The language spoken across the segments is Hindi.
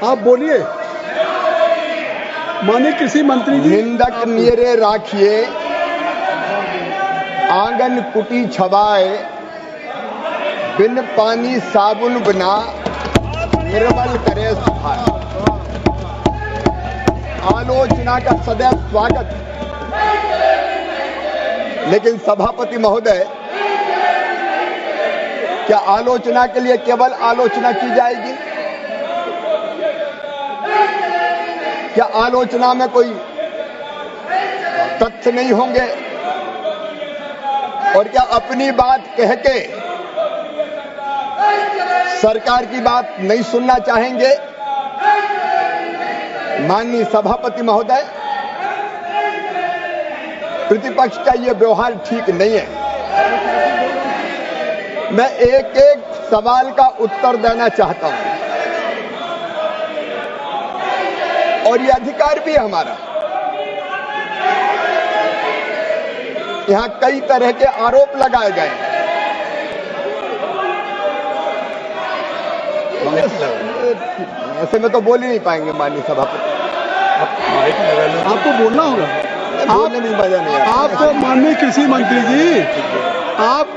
आप बोलिए। माननीय कृषि मंत्री जी। निंदक नियरे राखिए, आंगन कुटी छवाए, बिन पानी साबुन बिना निर्मल करे सफाई। आलोचना का सदैव स्वागत, लेकिन सभापति महोदय, क्या आलोचना के लिए केवल आलोचना की जाएगी? क्या आलोचना में कोई तथ्य नहीं होंगे? और क्या अपनी बात कह के सरकार की बात नहीं सुनना चाहेंगे? माननीय सभापति महोदय, प्रतिपक्ष का यह व्यवहार ठीक नहीं है। मैं एक एक सवाल का उत्तर देना चाहता हूं और यह अधिकार भी है हमारा। यहां कई तरह के आरोप लगाए गए हैं। ऐसे में तो बोल ही नहीं पाएंगे माननीय सभापति। आपको बोलना होगा। बोलने में मजा नहीं आता। आपको माननीय कृषि मंत्री जी, आप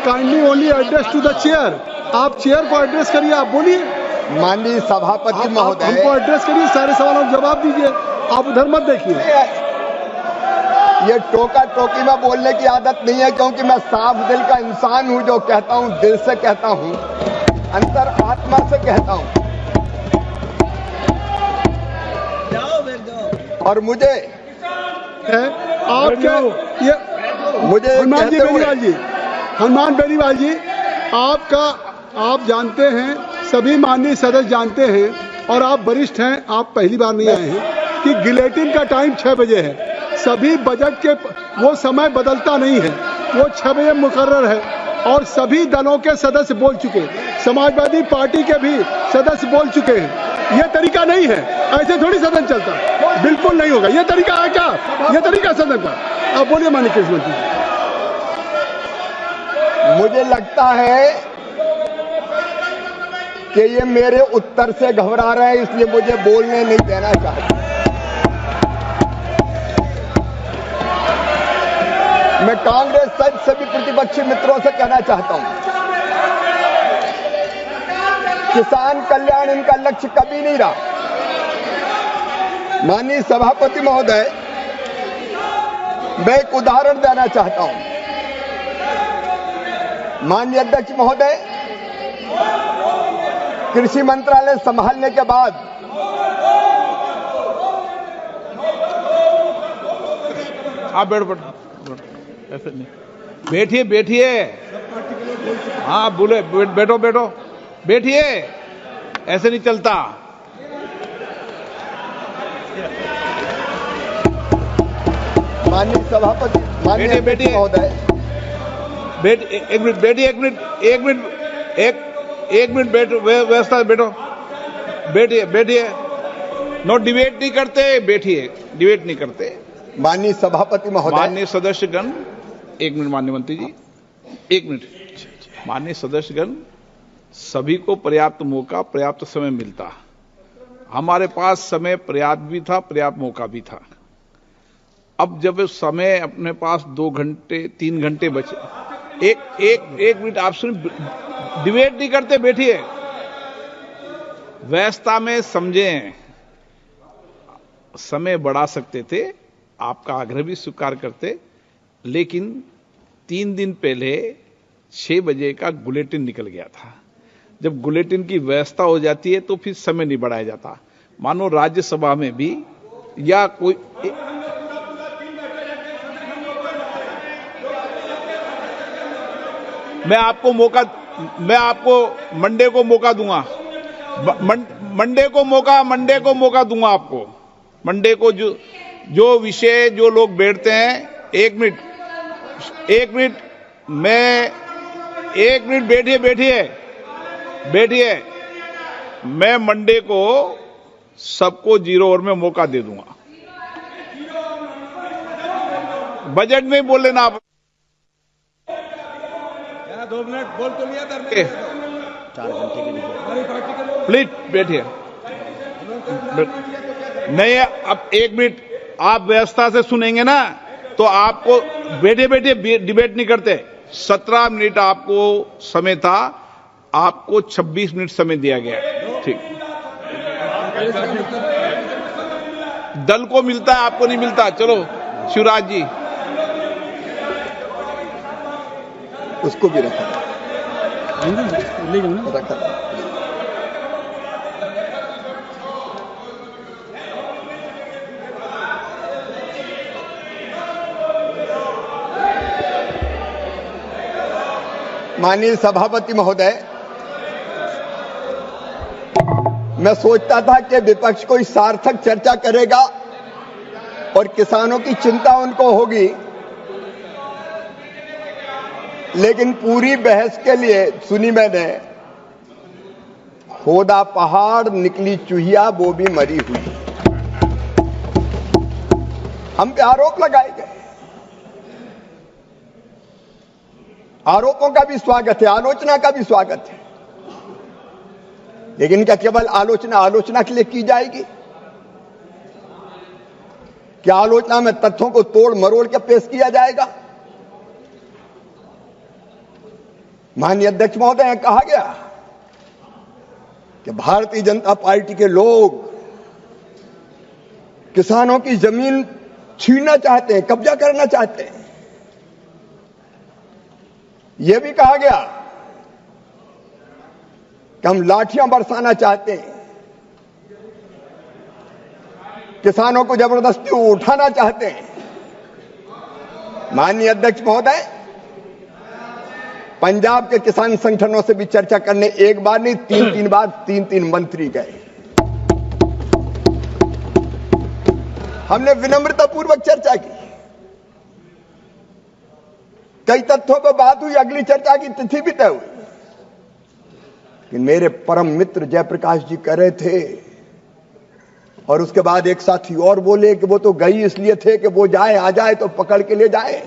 kindly only address to the chair. आप चेयर को एड्रेस करिए, आप बोलिए। माननीय सभापति महोदय, हमको एड्रेस करिए, सारे सवालों का जवाब दीजिए, आप उधर मत देखिए। ये टोका टोकी में बोलने की आदत नहीं है, क्योंकि मैं साफ दिल का इंसान हूं। जो कहता हूं दिल से कहता हूं, अंतर आत्मा से कहता हूं। और मुझे आप क्या ये मुझे हनुमान बेनीवाल जी, आप जानते हैं, सभी माननीय सदस्य जानते हैं, और आप वरिष्ठ हैं, आप पहली बार नहीं आए हैं कि गिलेटिन का टाइम 6 बजे है। सभी बजट के वो समय बदलता नहीं है, वो 6 बजे मुकर्रर है, और सभी दलों के सदस्य बोल चुके हैं। समाजवादी पार्टी के भी सदस्य बोल चुके हैं। ये तरीका नहीं है, ऐसे थोड़ी सदन चलता, बिल्कुल नहीं होगा। ये तरीका है क्या? ये तरीका सदन का? आप बोलिए माननीय कृषि मंत्री। मुझे लगता है कि ये मेरे उत्तर से घबरा रहे हैं, इसलिए मुझे बोलने नहीं देना चाहते। मैं कांग्रेस सहित सभी प्रतिपक्षी मित्रों से कहना चाहता हूं, किसान कल्याण इनका लक्ष्य कभी नहीं रहा। माननीय सभापति महोदय, मैं एक उदाहरण देना चाहता हूं। माननीय अध्यक्ष महोदय, कृषि मंत्रालय संभालने के बाद आप बैठो, ऐसे नहीं, बैठिए। हाँ बोले, बैठो, बैठिए, ऐसे नहीं चलता। माननीय सभापति, माननीय बैठिए महोदय, एक मिनट बैठो, व्यवस्था बैठो, बैठिए। नो डिबेट नहीं करते, बैठिए, डिबेट नहीं करते। माननीय सभापति महोदय, माननीय सदस्यगण, एक मिनट माननीय मंत्री जी, एक मिनट। माननीय सदस्यगण, सभी को पर्याप्त मौका, पर्याप्त समय मिलता। हमारे पास समय पर्याप्त भी था, पर्याप्त मौका भी था। अब जब समय अपने पास 2 घंटे 3 घंटे बचे, एक मिनट आप सुन, डिबेट नहीं करते, बैठिए। व्यवस्था में समझें, समय बढ़ा सकते थे, आपका आग्रह भी स्वीकार करते, लेकिन 3 दिन पहले 6 बजे का बुलेटिन निकल गया था। जब बुलेटिन की व्यवस्था हो जाती है तो फिर समय नहीं बढ़ाया जाता। मानो राज्यसभा में भी या कोई मैं आपको मंडे को मौका दूंगा, मंडे को मौका दूंगा आपको। मंडे को जो विषय जो लोग बैठते हैं, एक मिनट बैठिए। मैं मंडे को सबको 0 ओवर में मौका दे दूंगा। बजट में बोल लेना आप। 2 मिनट बोल तो लिया 4 घंटे के लिए। प्लीज बैठिए। नहीं, अब 1 मिनट आप व्यवस्था से सुनेंगे ना तो आपको बैठे बैठे डिबेट नहीं करते। 17 मिनट आपको समय था, आपको 26 मिनट समय दिया गया। ठीक, दल को मिलता है, आपको नहीं मिलता। चलो शिवराज जी, उसको भी रखा रखा। माननीय सभापति महोदय, मैं सोचता था कि विपक्ष कोई सार्थक चर्चा करेगा और किसानों की चिंता उनको होगी, लेकिन पूरी बहस के लिए सुनी मैंने, खोदा पहाड़ निकली चूहिया वो भी मरी हुई। हम पे आरोप लगाए गए। आरोपों का भी स्वागत है, आलोचना का भी स्वागत है, लेकिन क्या केवल आलोचना के लिए की जाएगी? क्या आलोचना में तथ्यों को तोड़ मरोड़ के पेश किया जाएगा? माननीय अध्यक्ष महोदय, कहा गया कि भारतीय जनता पार्टी के लोग किसानों की जमीन छीनना चाहते हैं, कब्जा करना चाहते हैं। यह भी कहा गया कि हम लाठियां बरसाना चाहते हैं, किसानों को जबरदस्ती उठाना चाहते हैं। माननीय अध्यक्ष महोदय, पंजाब के किसान संगठनों से भी चर्चा करने एक बार नहीं 3 बार 3 मंत्री गए। हमने विनम्रतापूर्वक चर्चा की, कई तथ्यों पर बात हुई, अगली चर्चा की तिथि भी तय हुई। कि मेरे परम मित्र जयप्रकाश जी कह रहे थे, और उसके बाद एक साथी और बोले कि वो तो गई इसलिए थे कि वो जाए आ जाए तो पकड़ के ले जाए।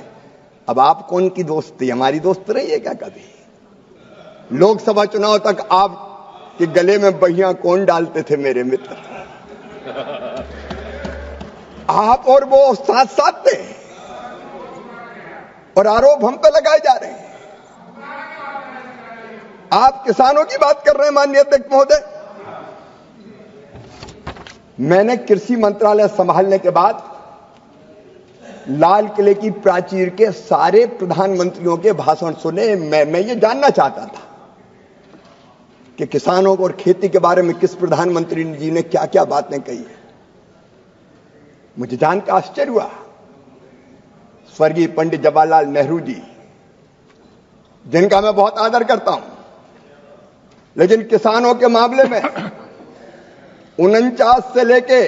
अब आप कौन की दोस्ती? हमारी दोस्त रही है क्या कभी? लोकसभा चुनाव तक आप के गले में बहियां कौन डालते थे मेरे मित्र? आप और वो साथ साथ थे, और आरोप हम पे लगाए जा रहे हैं। आप किसानों की बात कर रहे हैं माननीय अध्यक्ष महोदय। मैंने कृषि मंत्रालय संभालने के बाद लाल किले की प्राचीर के सारे प्रधानमंत्रियों के भाषण सुने। मैं ये जानना चाहता था कि किसानों को और खेती के बारे में किस प्रधानमंत्री जी ने क्या क्या बातें कही है। मुझे जानकर आश्चर्य हुआ। स्वर्गीय पंडित जवाहरलाल नेहरू जी, जिनका मैं बहुत आदर करता हूं, लेकिन किसानों के मामले में 49 से लेके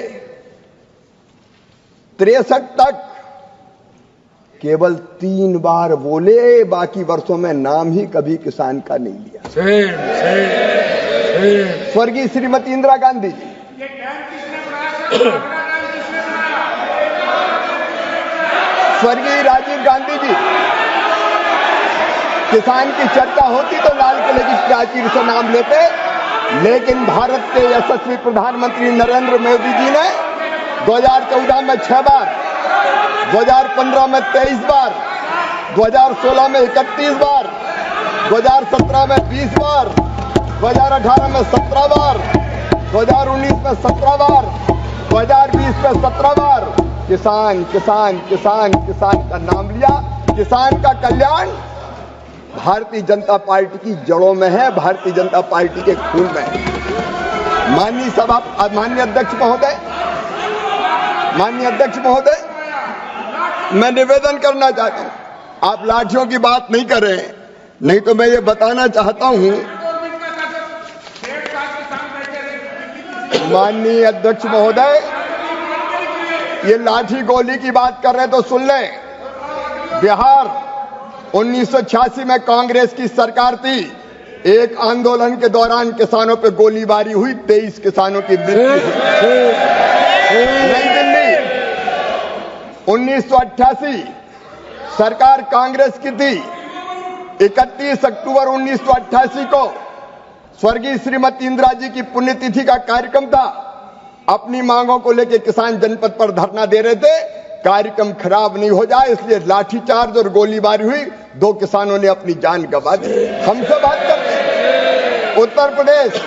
63 तक केवल 3 बार बोले, बाकी वर्षों में नाम ही कभी किसान का नहीं लिया। स्वर्गीय श्रीमती इंदिरा गांधी जी, स्वर्गीय राजीव गांधी जी, किसान की चर्चा होती तो लाल किले की प्राचीर से नाम लेते, लेकिन भारत के यशस्वी प्रधानमंत्री नरेंद्र मोदी जी ने 2014 में 6 बार, 2015 में 23 बार, 2016 में 31 बार, 2017 में 20 बार, 2018 में 17 बार, 2019 में 17 बार, 2020 में 17 बार किसान किसान किसान किसान का नाम लिया। किसान का कल्याण भारतीय जनता पार्टी की जड़ों में है, भारतीय जनता पार्टी के खून में है। माननीय अध्यक्ष महोदय, मैं निवेदन करना चाहता हूं, आप लाठियों की बात नहीं करें, नहीं तो मैं ये बताना चाहता हूं। माननीय अध्यक्ष महोदय, ये लाठी गोली की बात कर रहे तो सुन लें। बिहार 1986 में कांग्रेस की सरकार थी, एक आंदोलन के दौरान किसानों पे गोलीबारी हुई, 23 किसानों की मृत्यु हुई। नई दिल्ली 1988 सरकार कांग्रेस की थी, 31 अक्टूबर 1988 को स्वर्गीय श्रीमती इंदिरा जी की पुण्यतिथि का कार्यक्रम था। अपनी मांगों को लेकर किसान जनपद पर धरना दे रहे थे। कार्यक्रम खराब नहीं हो जाए इसलिए लाठीचार्ज और गोलीबारी हुई। 2 किसानों ने अपनी जान गंवा दी। हमसे बात करते हैं उत्तर प्रदेश